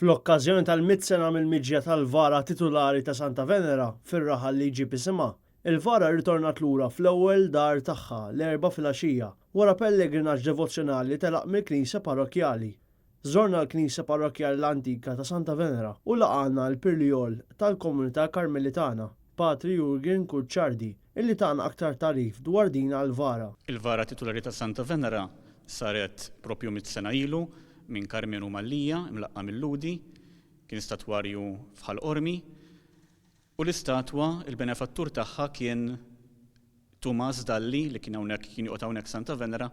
Fl-okkażjoni tal-100 sena mill-miġja tal-vara titolari ta' Santa Venera fir-raħal li jġib isimha, il-vara rritornat lura fl-ewwel dar tagħha l-erba' filgħaxija wara pellegrinaġġ devozzjonali telaq mill-Knisja Parrokjali. Żorna l-Knisja Parrokjali l-Antika ta' Santa Venera u laqgħna l-Pirjol tal-Komunità Karmelitana, Patri Jurgen Kurċardi, illi tagħna aktar tarif dwar din għall-vara. Il-vara titolari ta' Santa Venera saret propju 100 sena ilu minn Karmenu Mallija, imlaqqa mill-Ludi, kien statwarju fħal Ormi, u l-istatwa, il-benefattur tagħha kien Tumas Dalli li kien joqgħod hawnhekk Santa Venera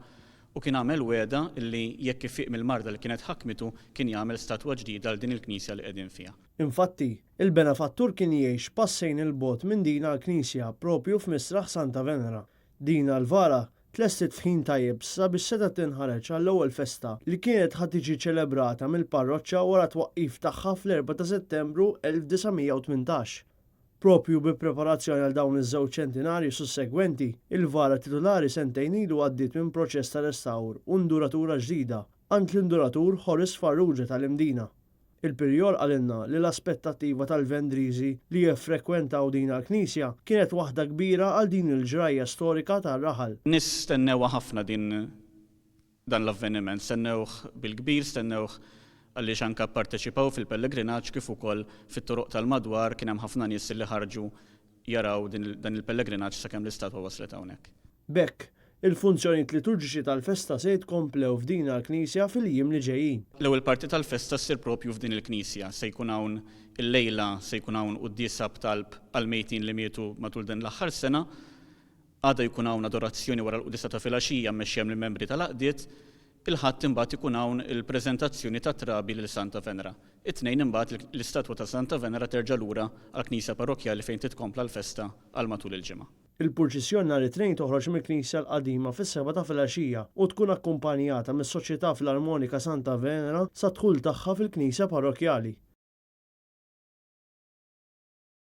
u kien għamel weda li jekk ifiq mill-marda li kienet ħakmitu kien jagħmel statwa ġdida għal din il-knisja li qegħdin fiha. Infatti, il-benefattur kien jgħix passejn il-bot minn din għall-Knisja propju f'Misraħ Santa Venera. Din għall-vara tlestet f'ħin tajjeb sabiex seta' tinħareġ għall-ewwel festa li kienet ħadd tiġi ċelebrata mill-parroċċa wara twaqqif tagħha fl-4 ta' Settembru 1918. Propju bi preparazzjoni għal dawn iż-żewġ ċentinarji sussegwenti, il-vara titolari sentejn ilu għaddiet minn proċess ta' restawr u nduratura ġdida għand l-induratur Horace Farrugia tal-Imdina. Il-Pirjol għalinna li l-aspettattiva tal-Vendriżi li jiffrekwentaw din għall-Knisja kienet waħda kbira għal din il-ġrajja storika tar-raħal. Nistennewha ħafna dan l-avveniment, stennewh bil-kbir, stennewh għaliex anke pparteċipaw fil-pellegrinaġġ kif ukoll fit-toroq tal-madwar kien hemm ħafna nies li ħarġu jaraw dan il-pellegrinaġġ sakemm l-istatwa waslet hawnhekk. Bekk, il-funzjonijiet liturġiċi tal-festa se jitkomplew f'din għall-Knisja fil-jiem li ġejjin. L-ewwel parti tal-festa ssir propju f'din il-Knisja, se jkun hawn il-lejla se jkun hawn qudiesa b'talb għall-mejtin li mietu matul din l-aħħar sena, għada jkun hawn adorazzjoni wara l-qudiesa ta' filgħaxija mmexxija mill-membri tal-Għaqdiet, il-ħadd imbagħad ikun hawn il-preżentazzjoni tat trabi lil Santa Venera. It-tnejn imbagħad l-istatwa ta' Santa Venera terġa' lura għall-Knisja Parrokjali fejn titkompla l-festa għal matul il-ġimgħa. Il-purċissjoni nhar it-tnejn toħroġ mill-Knisja l-qadima fis-7 ta' filgħaxija u tkun akkumpanjata mis-Soċjetà Filarmonika Santa Venera sa dħul tagħha fil-Knisja Parrokjali.